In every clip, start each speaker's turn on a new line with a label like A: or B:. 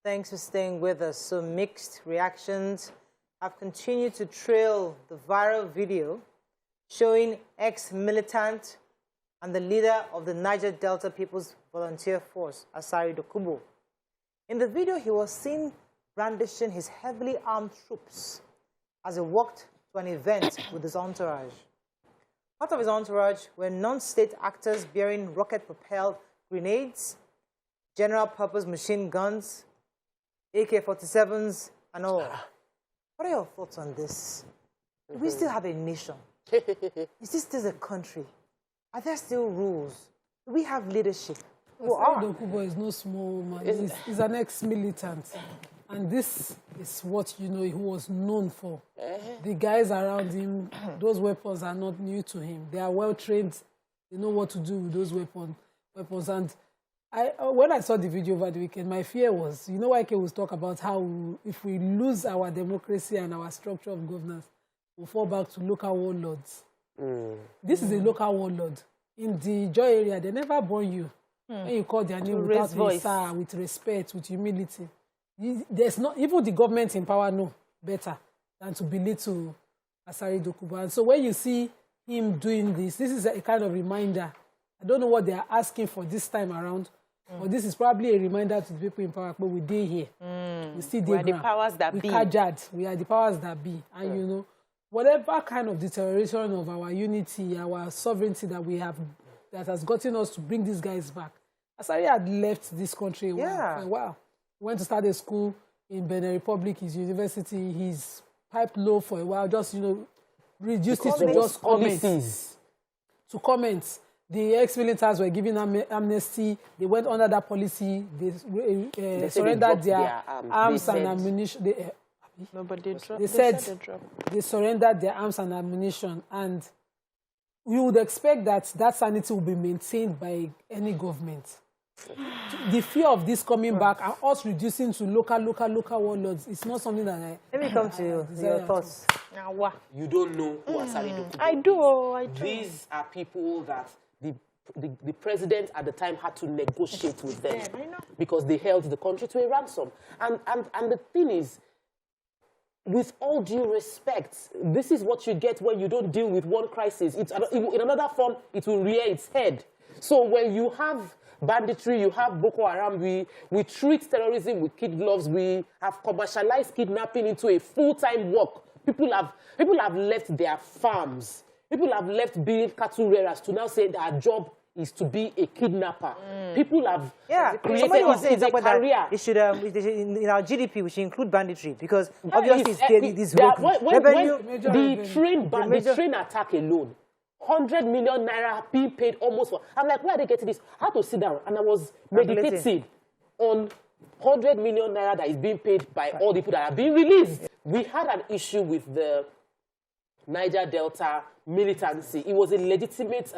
A: Thanks for staying with us. So mixed reactions have continued to trail the viral video showing ex-militant and the leader of the Niger Delta People's Volunteer Force, ASARI DOKUBO. In the video, he was seen brandishing his heavily armed troops as he walked to an event with his entourage. Part of his entourage were non-state actors bearing rocket-propelled grenades, general-purpose machine guns, AK-47s, and all. What are your thoughts on this? Do we still have a nation? Is this still a country? Are there still rules? Do we have leadership?
B: DOKUBO is no small man. He's an ex-militant. And this is what, you know, he was known for. The guys around him, those weapons are not new to him. They are well-trained. They know what to do with those weapons. And when I saw the video over the weekend, my fear was, you know, YK was talk about how if we lose our democracy and our structure of governance, we'll fall back to local warlords. This is a local warlord. In the Joy area, they never born you. When you call their name without voice, with respect, with humility. There's not, even the government in power know better than to belittle ASARI DOKUBO. And so when you see him doing this, this is a kind of reminder. I don't know what they are asking for this time around, but this is probably a reminder to the people in power. But we did here. We still did.
C: We are the powers that be.
B: We are the powers that be. And you know, whatever kind of deterioration of our unity, our sovereignty that we have, that has gotten us to bring these guys back. ASARI had left this country for a while. He went to start a school in Benin Republic, his university. He's piped low for a while, just, you know, reduced it to just comments. To comments. The ex-militants were given amnesty. They went under that policy. They surrendered their arms and ammunition. They said they surrendered their arms and ammunition. And we would expect that that sanity will be maintained by any government. The fear of this coming back and us reducing to local warlords is not something that
A: Let me come to your thoughts.
D: You don't know who ASARI DOKUBO.
C: I do.
D: These are people that the president at the time had to negotiate with them because they held the country to a ransom. And the thing is, with all due respect, this is what you get when you don't deal with one crisis. In another form, it will rear its head. So when you have banditry, you have Boko Haram, we treat terrorism with kid gloves, we have commercialized kidnapping into a full-time work. People have left their farms. People have left being cattle rearers to now say their job is to be a kidnapper. People have created a career.
A: It should, in our GDP, we should include banditry because obviously it's revenue.
D: The train attack alone, 100 million naira being paid almost for. I'm like, where are they getting this? I had to sit down and I was meditating on 100 million naira that is being paid by all the people that are being released. We had an issue with the Niger Delta militancy. It was a legitimate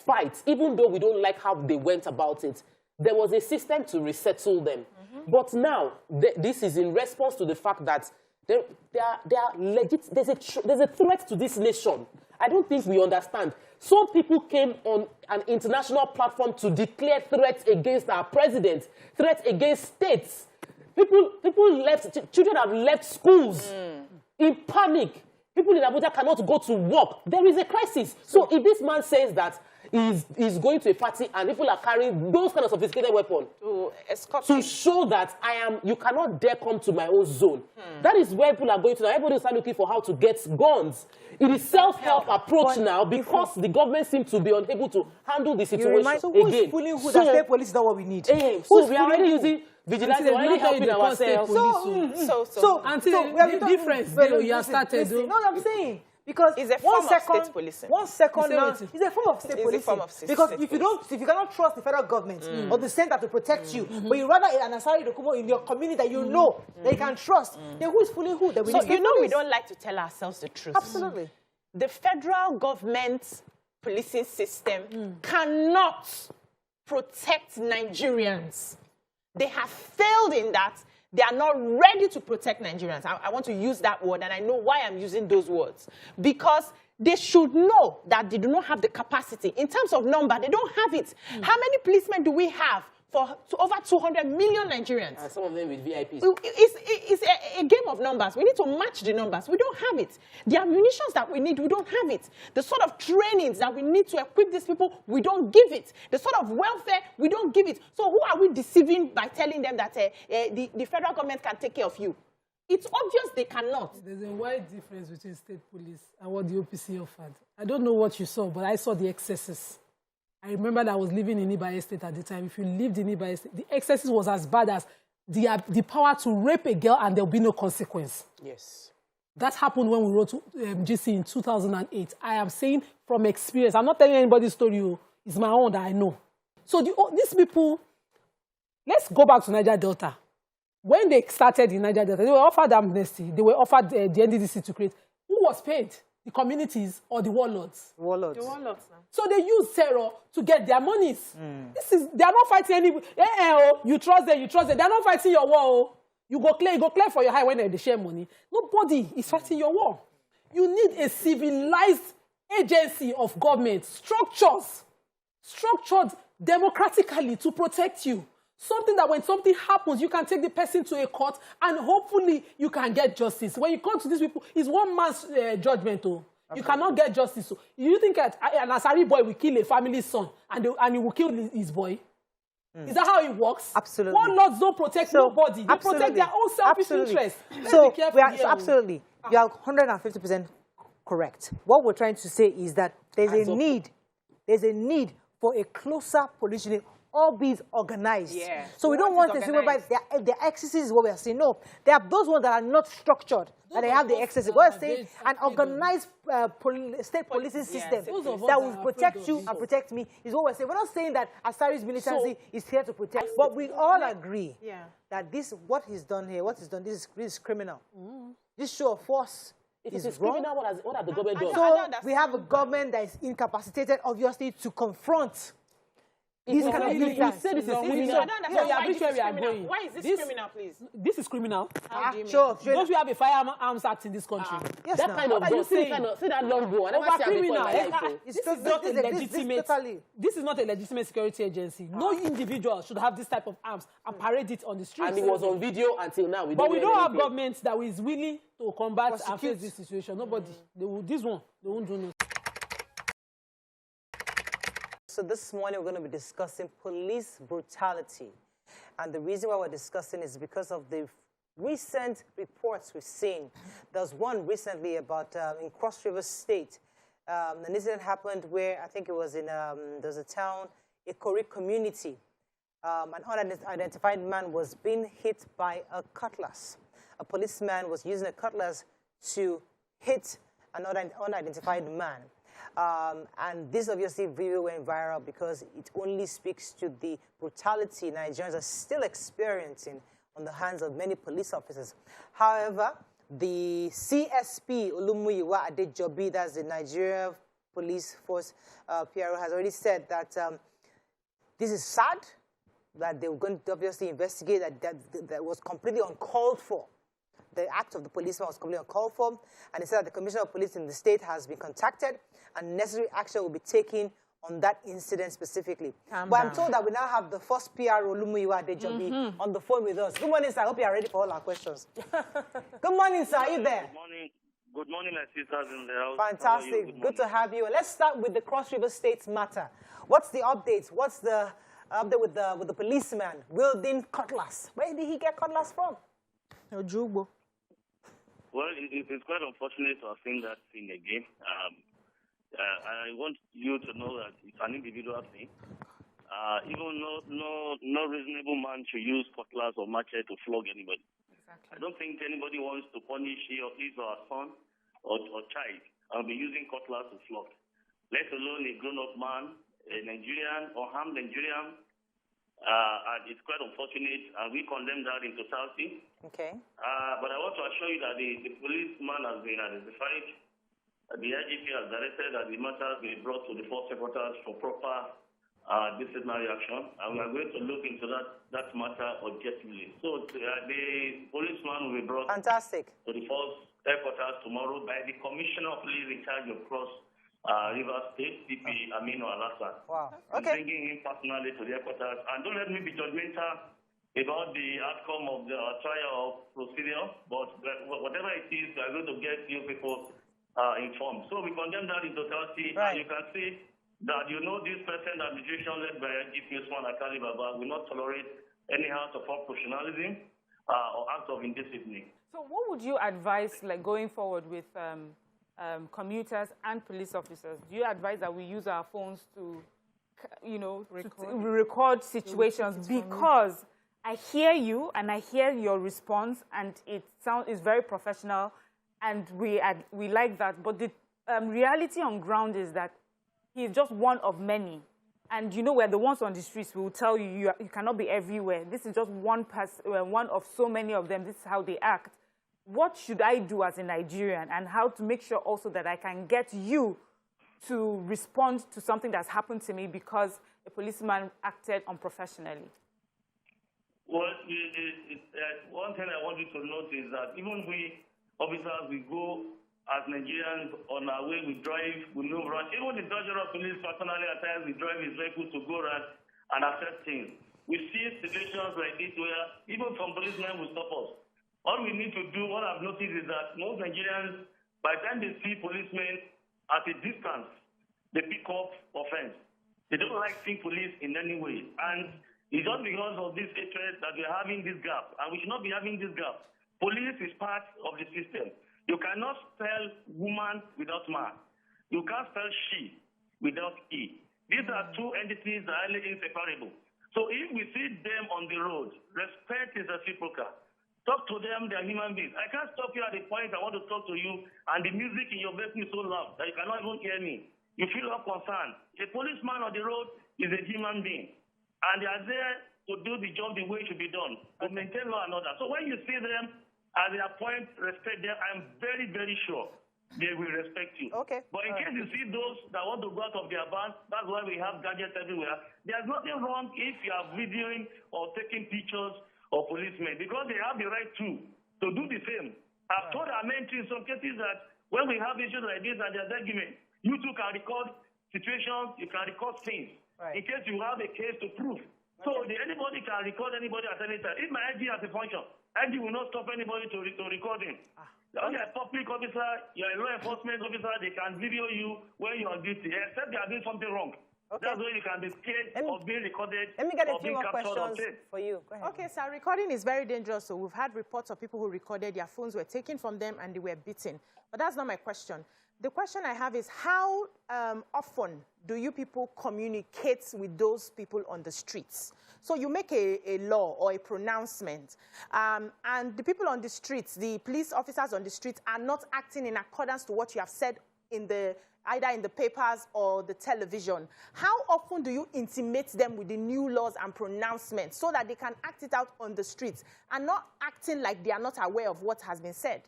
D: fight, even though we don't like how they went about it. There was a system to resettle them. But now, this is in response to the fact that they are legit. There's a threat to this nation. I don't think we understand. Some people came on an international platform to declare threats against our president, threats against states. People left, children have left schools in panic. People in Abuja cannot go to work. There is a crisis. So if this man says that he's going to a party and people are carrying those kind of sophisticated weapons to show that you cannot dare come to my own zone. That is where people are going to now. Everybody start looking for how to get guns. It is self-help approach now because the government seems to be unable to handle the situation
A: so who is fooling who? The state police is not what we need.
D: So we are already using vigilance, we are already helping ourselves.
B: The difference you have started.
A: No, I'm saying. Because
C: it's a form of state policing.
A: 1 second now, it's a form of state policing. Because if you cannot trust the federal government or the center to protect you, but you rather an ASARI DOKUBO in your community that you know that you can trust, then who is fooling who?
C: So you know we don't like to tell ourselves the truth.
A: Absolutely.
C: The federal government policing system cannot protect Nigerians. They have failed in that. They are not ready to protect Nigerians. I want to use that word, and I know why I'm using those words. Because they should know that they do not have the capacity. In terms of number, they don't have it. How many policemen do we have for over 200 million Nigerians.
D: And some of them with VIPs.
C: It's a game of numbers. We need to match the numbers. We don't have it. The ammunitions that we need, we don't have it. The sort of trainings that we need to equip these people, we don't give it. The sort of welfare, we don't give it. So who are we deceiving by telling them that the federal government can take care of you? It's obvious they cannot.
B: There's a wide difference between state police and what the OPC offered. I don't know what you saw, but I saw the excesses. I remember that I was living in Ibadan State at the time. If you lived in Ibadan State, the excesses was as bad as the power to rape a girl and there will be no consequence.
D: Yes.
B: That happened when we wrote to GC in 2008. I am saying from experience. I'm not telling anybody's story. It's my own that I know. So these people, let's go back to Niger Delta. When they started in Niger Delta, they were offered amnesty. They were offered the NDDC to create. Who was paid? The communities or the warlords?
A: Warlords.
C: The warlords.
B: So they use terror to get their monies. They are not fighting any. You trust them. They are not fighting your war. You go clear for your high when they share money. Nobody is fighting your war. You need a civilized agency of government, structured democratically to protect you. Something that when something happens, you can take the person to a court and hopefully you can get justice. When you come to these people, it's one man's judgment. You cannot get justice. So you think an ASARI boy will kill a family's son and he will kill his boy? Is that how it works?
A: Absolutely.
B: Warlords don't protect nobody. They protect their own selfish interest.
A: So absolutely, you are 150% correct. What we're trying to say is that there's a need for a closer police unit, all being organized. Yeah. So we don't want to see whereby the excesses is what we are saying. No, there are those ones that are not structured, that they have the excesses. What we're saying, an organized state policing system that will protect you and protect me is what we're saying. We're not saying that ASARI's militancy is here to protect, but we all agree that what he's done here, this is criminal. This show of force is wrong.
D: Criminal, what has the government done?
A: So we have a government that is incapacitated, obviously, to confront these kind of militants.
B: This is criminal.
C: Why is this criminal, please?
B: This is criminal.
A: Sure.
B: Don't we have a firearms act in this country?
A: Yes,
D: that kind of gun. See that long bow. I never see it before.
B: This is not a legitimate security agency. No individual should have this type of arms and parade it on the streets.
D: And it was on video until now.
B: But we don't have government that is willing to combat and face this situation. Nobody. They won't do no.
A: So this morning we're going to be discussing police brutality. And the reason why we're discussing is because of the recent reports we've seen. There was one recently about in Cross River State. An incident happened where I think it was in there's a town, a Kori community. An unidentified man was being hit by a cutlass. A policeman was using a cutlass to hit an unidentified man. And this obviously video went viral because it only speaks to the brutality Nigerians are still experiencing on the hands of many police officers. However, the CSP Olumuyiwa Adejobi, that's the Nigeria Police Force PRO, has already said that this is sad, that they were going to obviously investigate, that was completely uncalled for. The act of the policeman was completely uncalled for, and he said that the Commissioner of Police in the state has been contacted and necessary action will be taken on that incident specifically. But I'm told that we now have the first PRO, Olumuyiwa Adejobi, on the phone with us. Good morning, sir. I hope you are ready for all our questions. Good morning, sir. Are you there?
E: Good morning. Good morning, my sisters in the house.
A: Fantastic. Good to have you. Let's start with the Cross River State matter. What's the update? What's the update with the policeman, wielding cutlass? Where did he get cutlass from? Ojubo.
E: Well, it's quite unfortunate to have seen that thing again. I want you to know that it's an individual thing. Even no reasonable man should use cutlass or machete to flog anybody. Exactly. I don't think anybody wants to punish his or her son or child and be using cutlass to flog. Let alone a grown-up man, a Nigerian or harmed Nigerian. And it's quite unfortunate, and we condemn that in totality.
A: Okay.
E: But I want to assure you that the policeman has been identified. The IGP has directed that the matter be brought to the force headquarters for proper disciplinary action, and we are going to look into that matter objectively. So the policeman will be brought to the force headquarters tomorrow by the Commissioner of Police in charge of Cross Rivers State, CP Aminu Alassane.
A: Wow.
E: I'm
A: Okay.
E: bringing him personally to the headquarters. And don't let me be judgmental about the outcome of the trial procedure, but whatever it is, we are going to get you people informed. So we condemn that in totality.
A: Right.
E: And you can see that this present administration led by GP Usman Akali Baba will not tolerate any act of professionalism or act of indiscipline.
F: So what would you advise, like, going forward with commuters and police officers? Do you advise that we use our phones to, record situations? Because I hear you and I hear your response, and it's very professional, and we like that. But the reality on ground is that he's just one of many. And we're the ones on the streets who will tell you you cannot be everywhere. This is just one of so many of them. This is how they act. What should I do as a Nigerian, and how to make sure also that I can get you to respond to something that's happened to me because a policeman acted unprofessionally?
E: Well, one thing I want you to note is that even we officers, we go as Nigerians on our way, we drive, we move around. Even the Director of Police personally at times we drive his vehicle to go around and assess things. We see situations like this where even some policemen will stop us. All we need to do, what I've noticed is that most Nigerians, by the time they see policemen at a distance, they pick up offense. They don't like seeing police in any way. And it's just because of this hatred that we're having this gap. And we should not be having this gap. Police is part of the system. You cannot spell woman without man. You can't spell she without he. These are two entities that are highly inseparable. So if we see them on the road, respect is reciprocal. Talk to them, they are human beings. I can't stop you at the point I want to talk to you, and the music in your vehicle is so loud that you cannot even hear me. You feel not concerned. A policeman on the road is a human being, and they are there to do the job the way it should be done, to maintain law and order. So when you see them, as they appoint, respect them, I'm very, very sure they will respect you.
A: Okay.
E: But in case you see those that want to go out of their band, that's why we have gadgets everywhere. There's nothing wrong if you are videoing or taking pictures of policemen, because they have the right to do the same. I've told our mentors in some cases that when we have issues like this and there's argument, you too can record situations, you can record things, in case you have a case to prove. So anybody can record anybody at any time. If my IG has a function, IG will not stop anybody to record him. You're a public officer, you're a law enforcement officer, they can video you when you're on duty, except they are doing something wrong. Okay. That's why you can be scared of being recorded.
A: Let me get a few more questions for you. Go ahead.
C: Okay, sir, recording is very dangerous. So we've had reports of people who recorded, their phones were taken from them and they were beaten. But that's not my question. The question I have is how often do you people communicate with those people on the streets? So you make a law or a pronouncement, and the people on the streets, the police officers on the streets, are not acting in accordance to what you have said either in the papers or the television. How often do you intimate them with the new laws and pronouncements so that they can act it out on the streets and not acting like they are not aware of what has been said?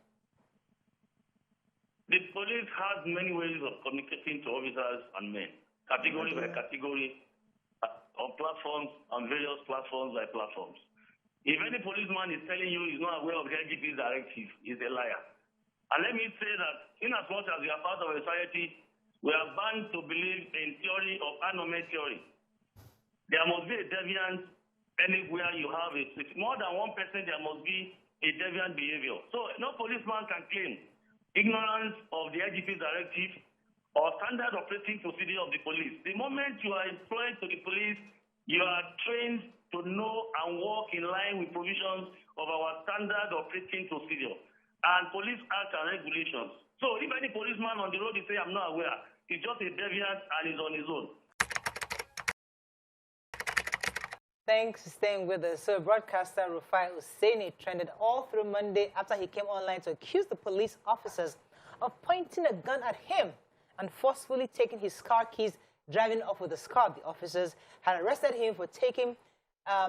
E: The police has many ways of communicating to officers and men, category by category, on platforms, on various platforms by platforms. If any policeman is telling you he's not aware of the IGP's directive, he's a liar. And let me say that in as much as we are part of a society, we are bound to believe in theory of anomaly theory. There must be a deviant anywhere you have it. If more than one person, there must be a deviant behavior. So no policeman can claim ignorance of the IGP's directive or standard operating procedure of the police. The moment you are employed to the police, you are trained to know and work in line with provisions of our standard operating procedure and police act and regulations. So if any policeman on the road is saying, I'm not aware, he's just a deviant and is on his own.
A: Thanks for staying with us. So broadcaster RAFIU OSENI'S trended all through Monday after he came online to accuse the police officers of pointing a gun at him and forcefully taking his car keys, driving off with the car. The officers had arrested him for taking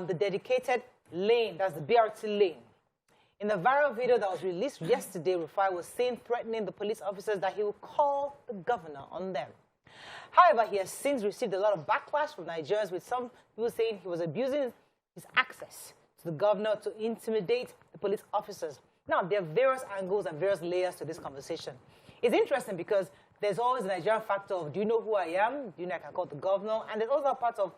A: the dedicated lane, that's the BRT lane. In the viral video that was released yesterday, RAFIU was seen threatening the police officers that he will call the governor on them. However, he has since received a lot of backlash from Nigerians, with some people saying he was abusing his access to the governor to intimidate the police officers. Now, there are various angles and various layers to this conversation. It's interesting because there's always the Nigerian factor of, do you know who I am? Do you know I can call the governor? And there's also a part of,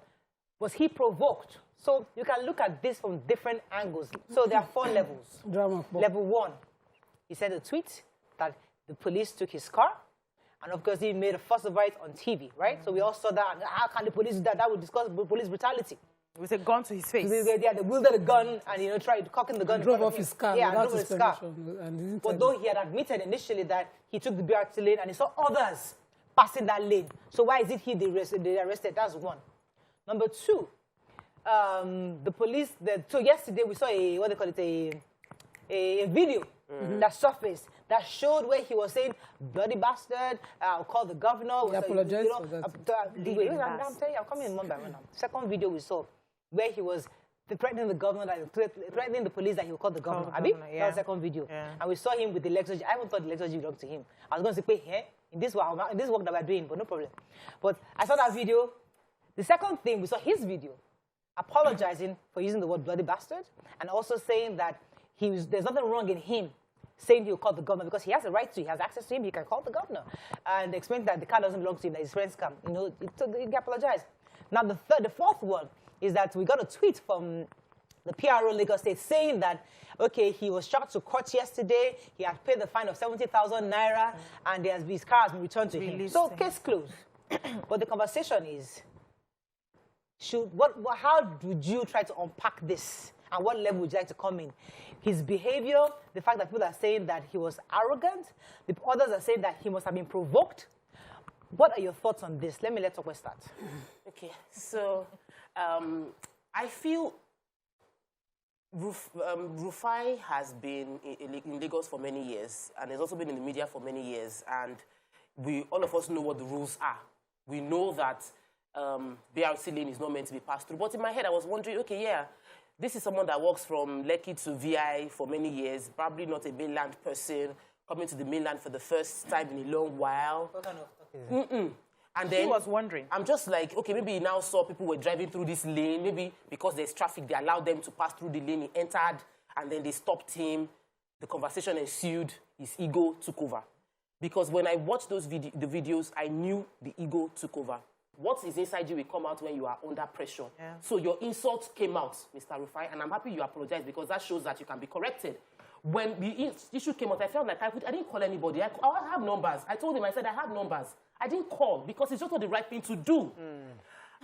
A: was he provoked? So you can look at this from different angles. So there are 4 levels. Level 1, he sent a tweet that the police took his car. And of course, he made a fuss about it on TV, right? So we all saw that. How can the police do that? That would discuss police brutality.
F: With a gun to his face.
A: Yeah, they wielded a gun and, you know, tried cocking the gun.
B: Drove off his car.
A: Yeah, drove his car.
B: But
A: though he had admitted initially that he took the BRT lane and he saw others passing that lane. So why is it he they arrested? That's 1. Number 2, the police, so yesterday we saw a, what they call it, a video that surfaced that showed where he was saying, bloody bastard, I'll call the governor.
B: He apologized for that.
A: I'm telling you, I'm coming in one by one now. Second video we saw where he was threatening the governor, threatening the police that he would call the governor. That was the second video. Yeah. And we saw him with the Lexus. I haven't thought the Lexus belonged to him. I was going to say, hey, in this work that we're doing, but no problem. But I saw that video. The second thing, we saw his video apologizing for using the word bloody bastard and also saying that there's nothing wrong in him saying he'll call the governor because he has a right to, he has access to him, he can call the governor. And explain that the car doesn't belong to him, that his friends come. You know, he apologized. Now, the fourth one is that we got a tweet from the PRO Lagos State saying that, okay, he was charged to court yesterday, he had paid the fine of 70,000 naira, and his car has been returned to him. So, case closed. But the conversation is, how would you try to unpack this? And what level would you like to come in? His behavior, the fact that people are saying that he was arrogant, the others are saying that he must have been provoked. What are your thoughts on this? Let Tokwe start.
D: Okay, so I feel Rufai has been in Lagos for many years and has also been in the media for many years, and all of us know what the rules are. We know that BRT lane is not meant to be passed through. But in my head, I was wondering, okay, yeah, this is someone that works from Lekki to VI for many years, probably not a mainland person, coming to the mainland for the first time in a long while.
A: What kind of talk is it?
D: And then
F: he was wondering.
D: I'm just like, okay, maybe he now saw people were driving through this lane. Maybe because there's traffic, they allowed them to pass through the lane. He entered, and then they stopped him. The conversation ensued. His ego took over. Because when I watched the videos, I knew the ego took over. What is inside you will come out when you are under pressure. Yeah. So your insult came out, Mr. Rufai, and I'm happy you apologized because that shows that you can be corrected. When the issue came out, I felt like I didn't call anybody. I have numbers. I told him, I said, I have numbers. I didn't call because it's just not the right thing to do.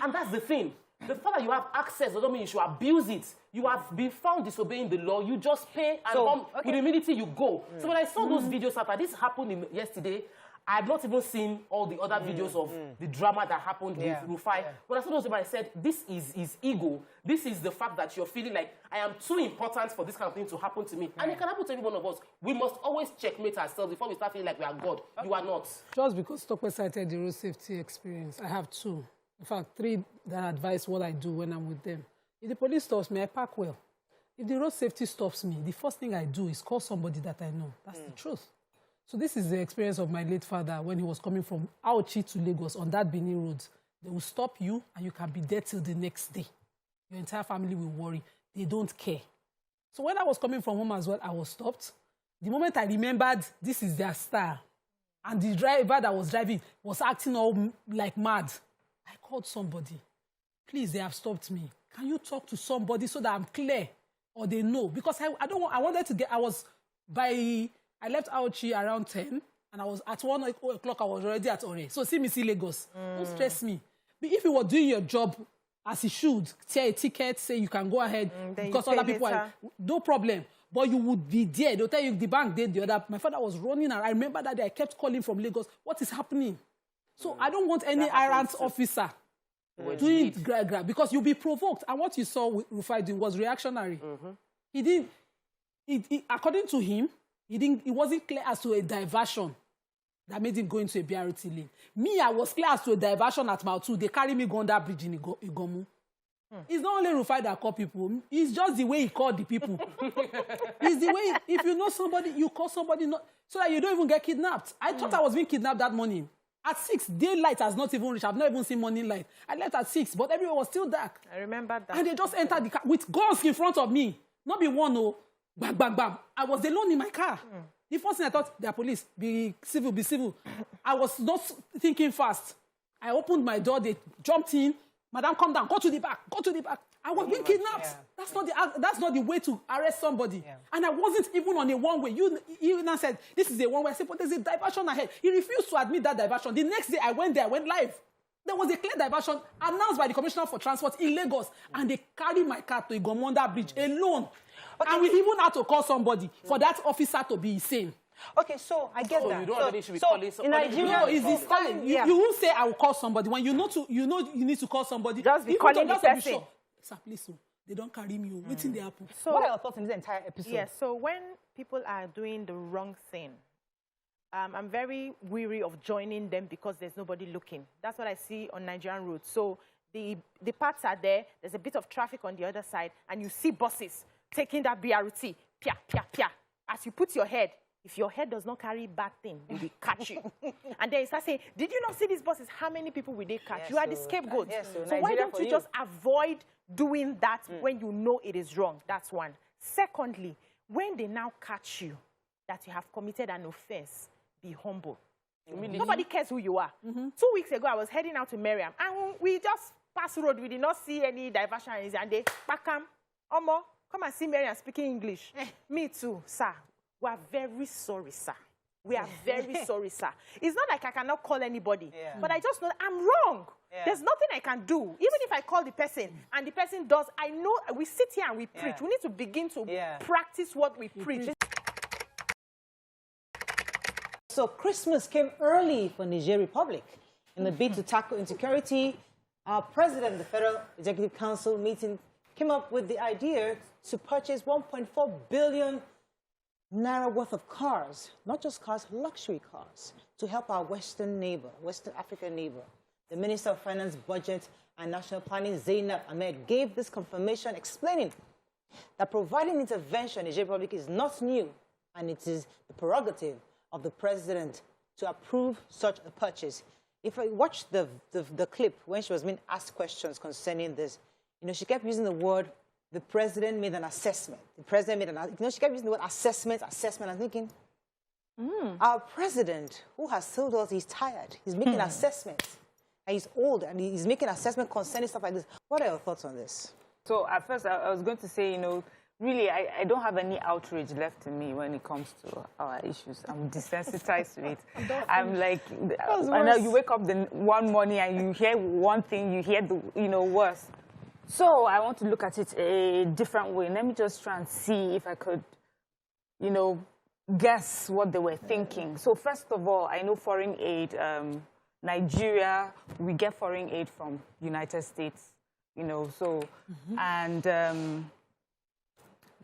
D: And that's the thing. The fact that you have access doesn't mean you should abuse it. You have been found disobeying the law. You just pay and with humility you go. So when I saw those videos after this happened yesterday, I had not even seen all the other videos of the drama that happened with Rufai. When I saw those videos, I said, this is his ego. This is the fact that you're feeling like, I am too important for this kind of thing to happen to me. And it can happen to every one of us. We must always checkmate ourselves before we start feeling like we are God. You are not.
B: Just because Tokwe cited the road safety experience, I have 2. In fact, 3 that advise what I do when I'm with them. If the police stops me, I park well. If the road safety stops me, the first thing I do is call somebody that I know. That's the truth. So this is the experience of my late father when he was coming from Auchi to Lagos on that Benin road. They will stop you and you can be there till the next day. Your entire family will worry. They don't care. So when I was coming from home as well, I was stopped. The moment I remembered this is their style and the driver that was driving was acting all like mad, I called somebody. Please, they have stopped me. Can you talk to somebody so that I'm clear or they know? Because I wanted to get, I left Auchi around 10, and I was at 1 o'clock, I was already at Ore. So see Lagos. Don't stress me. But if you were doing your job as you should, tear a ticket, say you can go ahead, because other people are, no problem. But you would be there. They'll tell you the bank did the other. My father was running, and I remember that day I kept calling from Lagos. What is happening? So I don't want any errant officer doing grab, because you'll be provoked. And what you saw with Rufai doing was reactionary. He didn't, according to him, it wasn't clear as to a diversion that made him go into a BRT lane. Me, I was clear as to a diversion at Mount 2. They carry me going that bridge in Igomu. It's not only Rufai that call people. It's just the way he called the people. It's the way, if you know somebody, you call somebody so that you don't even get kidnapped. I thought I was being kidnapped that morning. At 6, daylight has not even reached. I've not even seen morning light. I left at 6, but everywhere was still dark.
F: I remember that.
B: And they just entered the car with guns in front of me. Not be one, no. Bam, bam, bam. I was alone in my car. The first thing I thought, their police, be civil, be civil. I was not thinking fast. I opened my door, they jumped in. Madam, come down, go to the back, go to the back. I was being kidnapped. Yeah. That's not the way to arrest somebody. Yeah. And I wasn't even on a one-way. You now said, this is a one-way. I said, but there's a diversion ahead. He refused to admit that diversion. The next day, I went there, I went live. There was a clear diversion announced by the Commissioner for Transport in Lagos, and they carried my car to Igomonda Bridge alone. Okay. And we even had to call somebody for that officer to be insane.
A: Okay, so I get that.
D: You don't already should be calling somebody.
B: In Nigeria, it's this time. You won't say I will call somebody when you know you need to call somebody.
F: Just be calling the person.
B: Sure. Sir, please, they don't carry me. Waiting they happen.
A: So what are your thoughts on this entire episode?
C: Yes. So when people are doing the wrong thing, I'm very weary of joining them because there's nobody looking. That's what I see on Nigerian roads. So the parts are there. There's a bit of traffic on the other side, and you see buses taking that BRT. Pia, pia, pia. As you put your head. If your head does not carry bad thing, they will catch you. And then you start saying, did you not see these buses? How many people will they catch? Yes, you are the scapegoat. Yes, so why don't you just avoid doing that when you know it is wrong? That's one. Secondly, when they now catch you, that you have committed an offense, be humble. Nobody cares who you are. 2 weeks ago, I was heading out to Miriam, and we just passed the road. We did not see any diversion. And they, Pakam, Omo, come and see Miriam speaking English. Me too, sir. We are very sorry, sir. We are very sorry, sir. It's not like I cannot call anybody, but I just know I'm wrong. Yeah. There's nothing I can do. Even if I call the person and the person does, I know we sit here and we preach. We need to begin to practice what we preach.
A: So Christmas came early for Niger Republic. In the bid to tackle insecurity, our president of the Federal Executive Council meeting came up with the idea to purchase 1.4 billion Naira worth of cars, not just cars, luxury cars, to help our Western neighbor, Western African neighbor. The Minister of Finance, Budget and National Planning, Zainab Ahmed, gave this confirmation, explaining that providing intervention in Niger Republic is not new, and it is the prerogative of the president to approve such a purchase. If I watched the clip when she was being asked questions concerning this, she kept using the word, the president made an assessment. The president made an, she kept using the word assessment. I'm thinking, our president, who has told us he's tired, he's making assessments, and he's old, and he's making assessment concerning stuff like this. What are your thoughts on this?
F: So at first, I was going to say, really, I don't have any outrage left in me when it comes to our issues. I'm desensitized to it. I'm like, and now you wake up one morning and you hear one thing, you hear the, worse. So I want to look at it a different way. Let me just try and see if I could, guess what they were thinking. So first of all, I know foreign aid, Nigeria, we get foreign aid from United States, and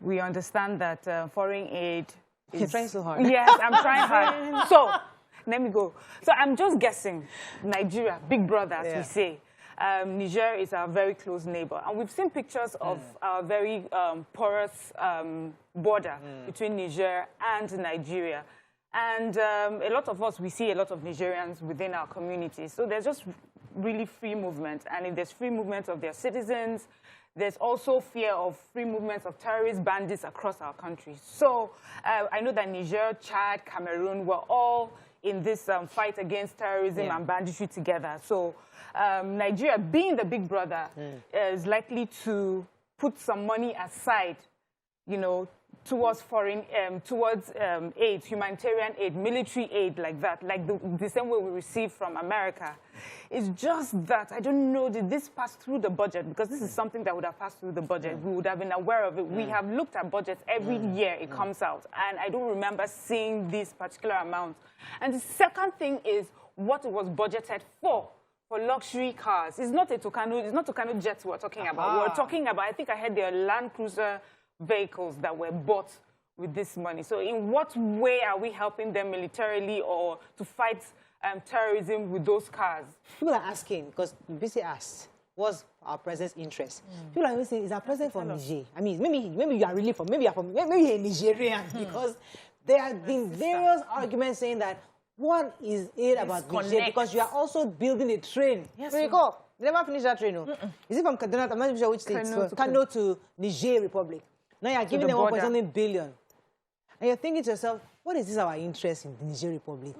F: we understand that foreign aid is...
A: You're trying so hard.
F: Yes, I'm trying hard. So let me go. So I'm just guessing, Nigeria, big brother, as we say. Niger is our very close neighbor. And we've seen pictures of our very porous border between Niger and Nigeria. And a lot of us, we see a lot of Nigerians within our communities. So there's just really free movement. And if there's free movement of their citizens, there's also fear of free movements of terrorist bandits across our country. So I know that Niger, Chad, Cameroon were all in this fight against terrorism and banditry together. So Nigeria, being the big brother, is likely to put some money aside, towards foreign, aid, humanitarian aid, military aid, like that, like the same way we receive from America. It's just that, I don't know, did this pass through the budget? Because this is something that would have passed through the budget. We would have been aware of it. We have looked at budgets every year it comes out, and I don't remember seeing this particular amount. And the second thing is what it was budgeted for luxury cars. It's not Tucano jets we're talking about. We're talking about, I think I heard there are Land Cruiser vehicles that were bought with this money. So in what way are we helping them militarily or to fight terrorism with those cars?
A: People are asking, because BC asked, what's our president's interest? People are saying, is our president from Niger? I mean, maybe you are really from, maybe you're a Nigerian, because there have been various arguments saying that what is it about Niger? Because you are also building a train. Yes, you never finish that train. Is it from Kaduna? I'm not sure which state. Kano to Niger Republic. Now you are giving them 1.something billion. And you're thinking to yourself, what is this our interest in the Niger Republic?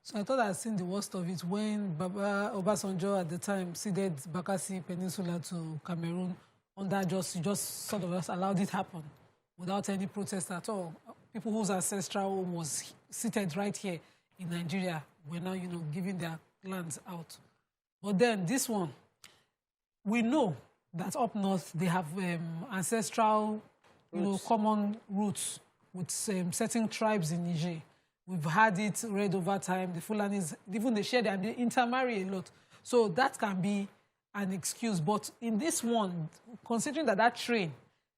B: So I thought I'd seen the worst of it when Baba Obasanjo at the time ceded Bakassi Peninsula to Cameroon under just sort of just allowed it happen without any protest at all. People whose ancestral home was seated right here in Nigeria were now, you know, giving their lands out. But then this one, we know that up north they have ancestral, you know, common roots with certain tribes in Niger. We've had it read over time. The Fulanis, even they share and they intermarry a lot. So that can be an excuse. But in this one, considering that train,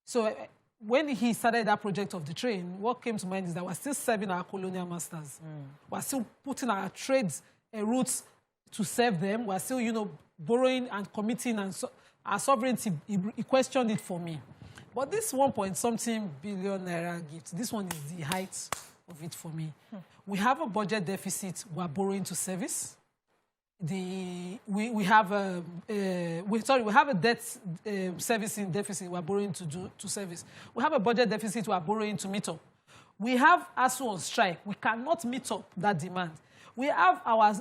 B: so when he started that project of the train, what came to mind is that we're still serving our colonial masters. We're still putting our trades roots to serve them. We're still, you know, borrowing and committing, and our sovereignty, he questioned it for me. But this 1.something billion naira gift, this one is the height of it for me. We have a budget deficit we're borrowing to service. We have a debt servicing deficit we're borrowing to service. We have a budget deficit we're borrowing to meet up. We have ASU on strike. We cannot meet up that demand. We have our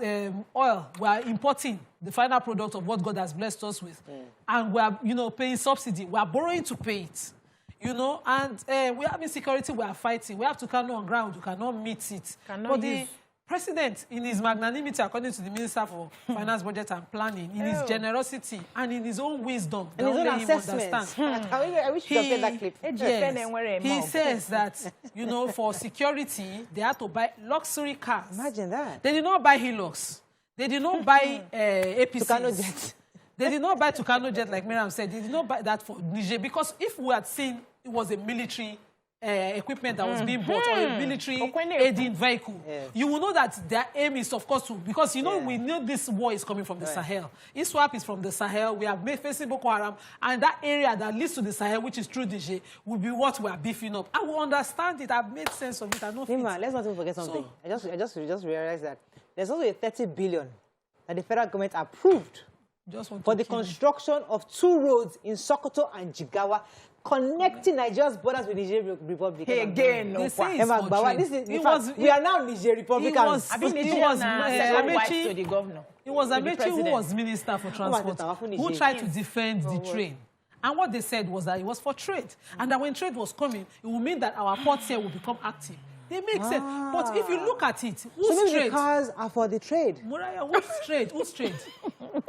B: oil. We are importing the final product of what God has blessed us with, and we are, you know, paying subsidy. We are borrowing to pay it. You know, and we have insecurity, we are fighting. We have to come on ground, we cannot meet it. But the president, in his magnanimity, according to the Minister for Finance, Budget and Planning, in his generosity and in his own wisdom,
A: and his own assessments. I wish you could get that clip.
B: Yes, he says that, you know, for security, they had to buy luxury cars.
A: Imagine that.
B: They did not buy Hilux. They did not buy APCs. They did not buy Tucano jet, like Miriam said. They did not buy that for Niger, because if we had seen it was a military equipment that was being bought, or a military aiding vehicle, you will know that their aim is, of course, because, you know, we know this war is coming from the Sahel. ISWAP is from the Sahel. We are facing Boko Haram, and that area that leads to the Sahel, which is through Niger, will be what we are beefing up. I will understand it. I've made sense of it. I know.
A: Nima, let's not even forget something. So, I just realized that there's also a 30 billion that the federal government approved for the construction of 2 roads in Sokoto and Jigawa, connecting Nigeria's borders with Niger Republic.
C: Hey, again, no.
A: We are now Niger Republicans.
B: It was Amechi who was Minister for Transport, who tried to defend the train. And what they said was that it was for trade. And that when trade was coming, it would mean that our ports here will become active. They make sense. But if you look at it, who's trade?
A: The cars are for the trade.
B: Morayo, who's trade? Who's trade?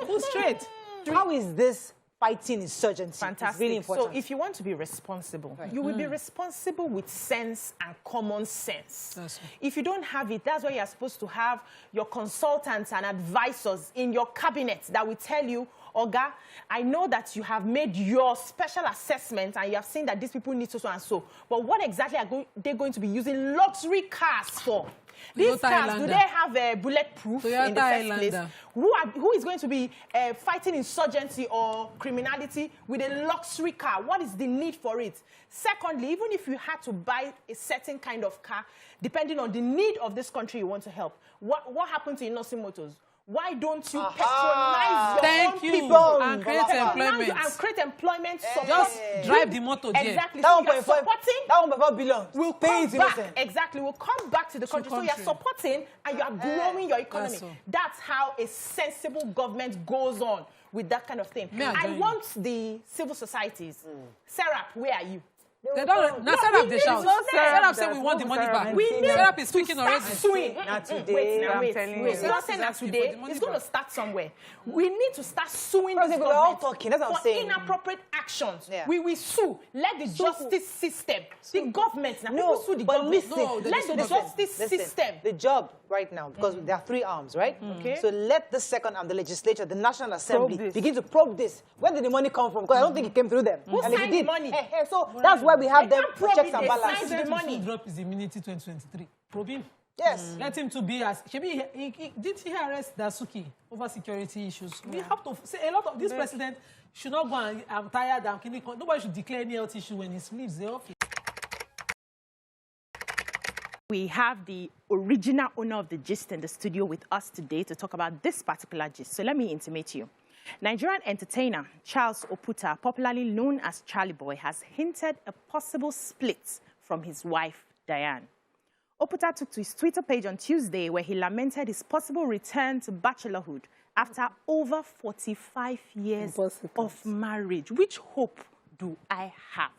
B: Who's trade?
A: How is this fighting insurgency?
C: Fantastic.
A: It's really important.
C: So if you want to be responsible, you will be responsible with sense and common sense. If you don't have it, that's why you're supposed to have your consultants and advisors in your cabinet that will tell you, Oga, I know that you have made your special assessment and you have seen that these people need so and so. But what exactly are they going to be using luxury cars for? These cars, do they have a bulletproof in the first place? Who is going to be fighting insurgency or criminality with a luxury car? What is the need for it? Secondly, even if you had to buy a certain kind of car, depending on the need of this country you want to help, what happened to Innocent Motors? Why don't you patronize your own people
B: and create employment?
C: And create employment.
B: Just drive the motor there.
C: Exactly.
A: That
C: so
A: 1.4 billion will pay it
C: back. Exactly. We'll come back to the country. So you're supporting and you are growing your economy. That's how a sensible government goes on with that kind of thing. I want the civil societies. Serap, where are you?
B: They don't. Now Serap they shout. Serap say we want the money back. Serap is speaking already.
C: Suing.
A: Not today.
C: Wait. It's not saying that today. It's going to start somewhere. We need to start suing this
A: We're all talking. That's what I'm saying.
C: For inappropriate actions. We will sue. Let the justice system, the government, now people sue the government. Let the justice system.
A: The job right now, because there are 3 arms, right? So let the second arm, the legislature, the National Assembly, begin to probe this. Where did the money come from? Because I don't think it came through them.
C: Who signed the money?
A: So that's why we have them checks and balances.
C: The money
B: drop is immunity 2023. Probe him.
A: Yes.
B: Let him to be as did he arrest Dasuki over security issues? We have to say a lot of this president should not go and I'm tired. Nobody should declare any health issue when he leaves the office.
C: We have the original owner of the gist in the studio with us today to talk about this particular gist. So let me intimate you. Nigerian entertainer Charles Oputa, popularly known as Charlie Boy, has hinted a possible split from his wife, Diane. Oputa took to his Twitter page on Tuesday where he lamented his possible return to bachelorhood after over 45 years of marriage. Which hope do I have?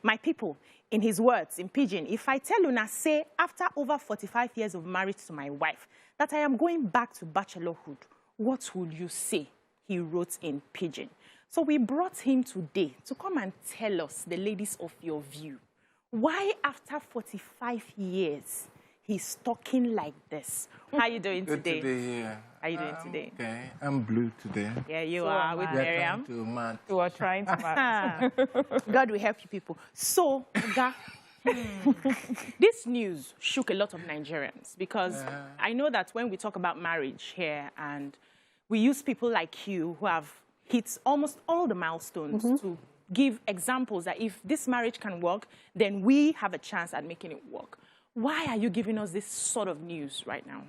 C: My people, in his words, in Pidgin, if I tell Una, say, after over 45 years of marriage to my wife, that I am going back to bachelorhood, what will you say? He wrote in Pidgin. So we brought him today to come and tell us, the ladies of your view, why after 45 years, he's talking like this. How are you doing today?
G: Good to be here.
C: How are you doing today?
G: Okay, I'm blue today.
C: Yeah, you are with Miriam.
F: You are trying to match.
C: God will help you people. So, Oga, this news shook a lot of Nigerians because I know that when we talk about marriage here and we use people like you who have hit almost all the milestones to give examples that if this marriage can work, then we have a chance at making it work. Why are you giving us this sort of news right now?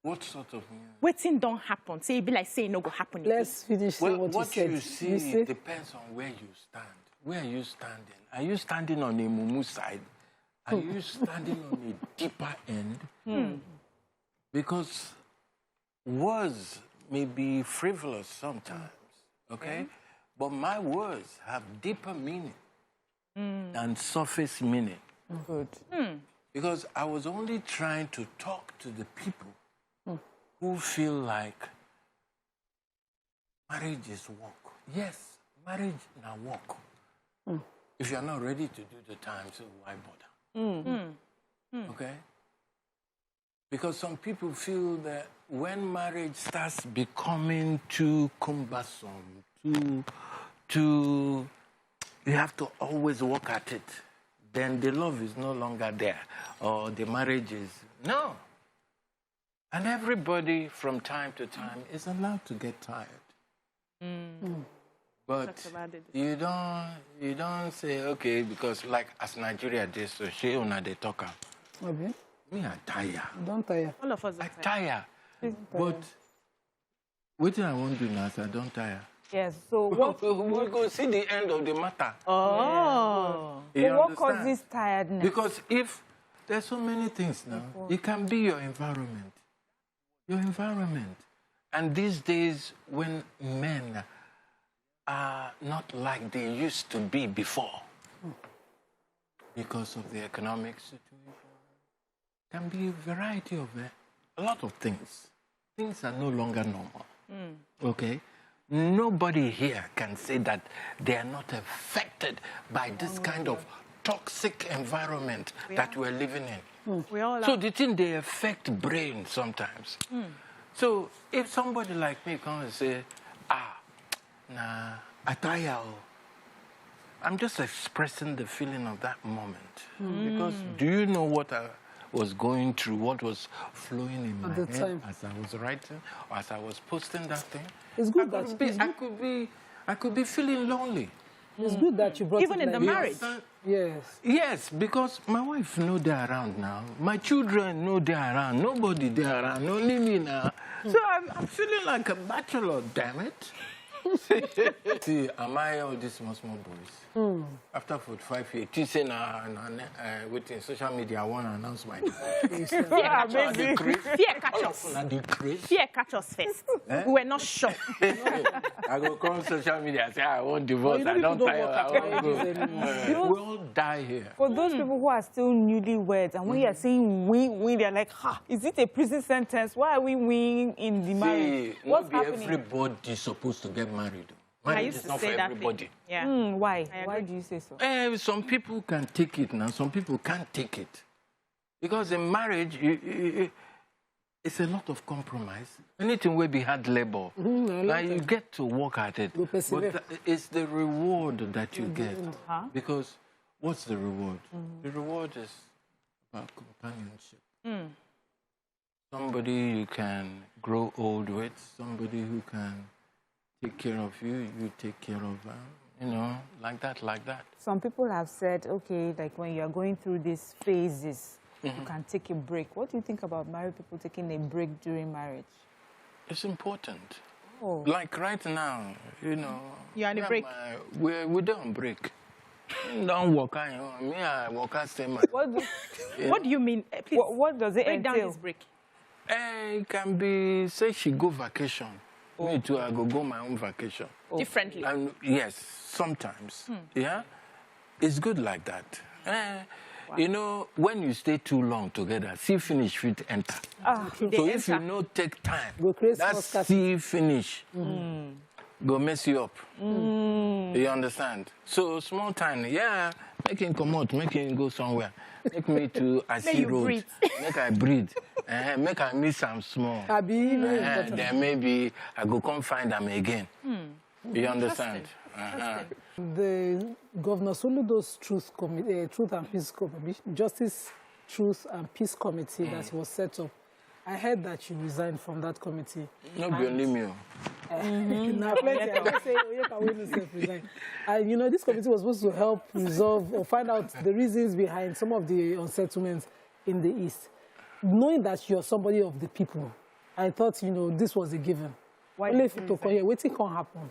G: What sort of news?
C: Waiting don't happen. Say it be like saying no go happen.
B: Let's finish
G: Well,
B: what you said.
G: you see depends on where you stand. Where are you standing? Are you standing on the mumu side? Are you standing on the deeper end? Because words may be frivolous sometimes, okay? But my words have deeper meaning than surface meaning.
F: Good.
G: Because I was only trying to talk to the people who feel like marriage is work. Yes, marriage is work. If you're not ready to do the time, so why bother? Okay? Because some people feel that when marriage starts becoming too cumbersome, too you have to always work at it, then the love is no longer there, or the marriage is, no. And everybody from time to time is allowed to get tired. But you don't say, okay, because like as Nigeria did, so she una they talk up.
B: Okay.
G: Me I tire.
B: Don't tire.
C: All of us
G: I
C: are tired.
G: tire. But what I want to do now is I don't tire.
F: Yes, so what,
G: we go see the end of the matter.
C: Oh.
G: You
F: so what
G: understand?
F: causes tiredness?
G: Because if there's so many things now, it can be your environment. Your environment. And these days when men are not like they used to be before, because of the economic situation, can be a variety of a lot of things. Things are no longer normal. Okay? Nobody here can say that they are not affected by this kind of toxic environment that we're living in.
C: We all
G: So
C: are.
G: the thing, they affect brain sometimes. So if somebody like me comes and say, nah, I tire, I'm just expressing the feeling of that moment. Because do you know what I was going through, what was flowing in my head as I was writing, or as I was posting that thing?
B: It's good
G: I could be feeling lonely.
B: It's good that you brought
C: Even
B: it
C: in the
B: like
C: marriage.
B: this. Yes.
G: Yes, because my wife know they're around now. My children know they're around. Nobody they're around. Only me now. So I'm feeling like a bachelor, damn it. See, am I all these small boys? After 45 years, teaching within social media, I want to announce my
C: Fear catch us. Fear catch us. Fear catch us first. We were not sure.
G: I go come social media and say, I want divorce, I don't tire, I won't go. We all die here.
F: For those people who are still newlyweds, and when you are saying win, they're like, is it a prison sentence? Why are we winning in the marriage? What's happening?
G: Everybody's supposed to get married.
C: I
G: Marriage
C: used
G: is
C: to
G: not
C: say
G: for
C: that
G: everybody.
C: thing. Yeah.
F: Why? Why do you say so?
G: Some people can take it now, some people can't take it. Because in marriage, it's a lot of compromise. Anything will be hard labor. Now you get to work at it. But it's the reward that you get. Because what's the reward? The reward is about companionship. Somebody you can grow old with, somebody who can take care of you, you take care of them, you know, like that.
F: Some people have said, okay, like when you're going through these phases, you can take a break. What do you think about married people taking a break during marriage?
G: It's important.
F: Oh.
G: Like right now, you know.
C: You're on a break.
G: We're on break. Don't walk out. Me, I walk out same.
C: What do you mean? Please,
F: What does it
C: break down
F: entail?
C: this break.
G: It can be, say she go vacation. Me too, I go my own vacation.
C: Differently.
G: And yes, sometimes. Yeah? It's good like that. You know, when you stay too long together, see finish fit enter. So if you no take time, that see finish go mess you up. You understand? So small time, yeah, make him come out, make him go somewhere. Make me to I see road.
C: Breathe.
G: Make I breathe. Make I miss some small. Then maybe I go come find them again. You understand?
B: The Governor Sulu does Truth and Peace Committee, Justice, Truth and Peace Committee that was set up. I heard that you resigned from that committee.
G: No, be only me.
B: Now, plenty. I say, resign. And you know, this committee was supposed to help resolve or find out the reasons behind some of the unsettlements in the East. Knowing that you're somebody of the people, I thought, you know, this was a given. Why only if to come here, waiting can't happen.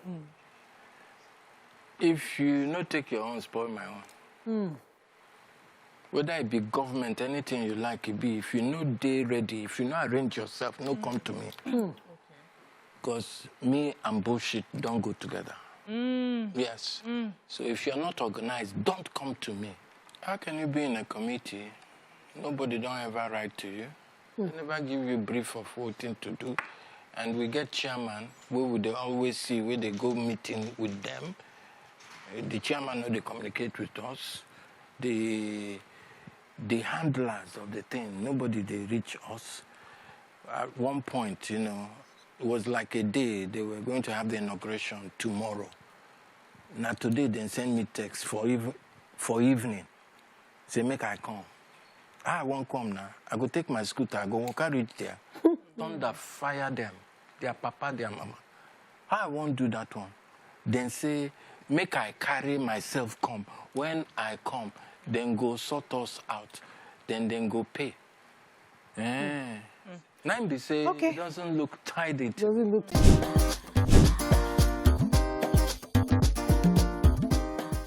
G: If you not take your own, spoil my own. Whether it be government, anything you like it be, if you know day ready, if you not arrange yourself, no come to me. Because me and bullshit don't go together. Yes. So if you're not organized, don't come to me. How can you be in a committee? Nobody don't ever write to you. They never give you a brief of what thing to do. And we get chairman, where would they always see where they go meeting with them. The chairman know they communicate with us. The handlers of the thing, nobody they reach us. At one point, you know, it was like a day, they were going to have the inauguration tomorrow. Now today they send me text for evening. Say, make I come. I won't come now. I go take my scooter, I go walk out reach there. Thunder fire them. Their papa, their mama. I won't do that one. Then say, make I carry myself come. When I come, then go sort us out. Then go pay. Now be say, it doesn't look tidy.
B: Doesn't look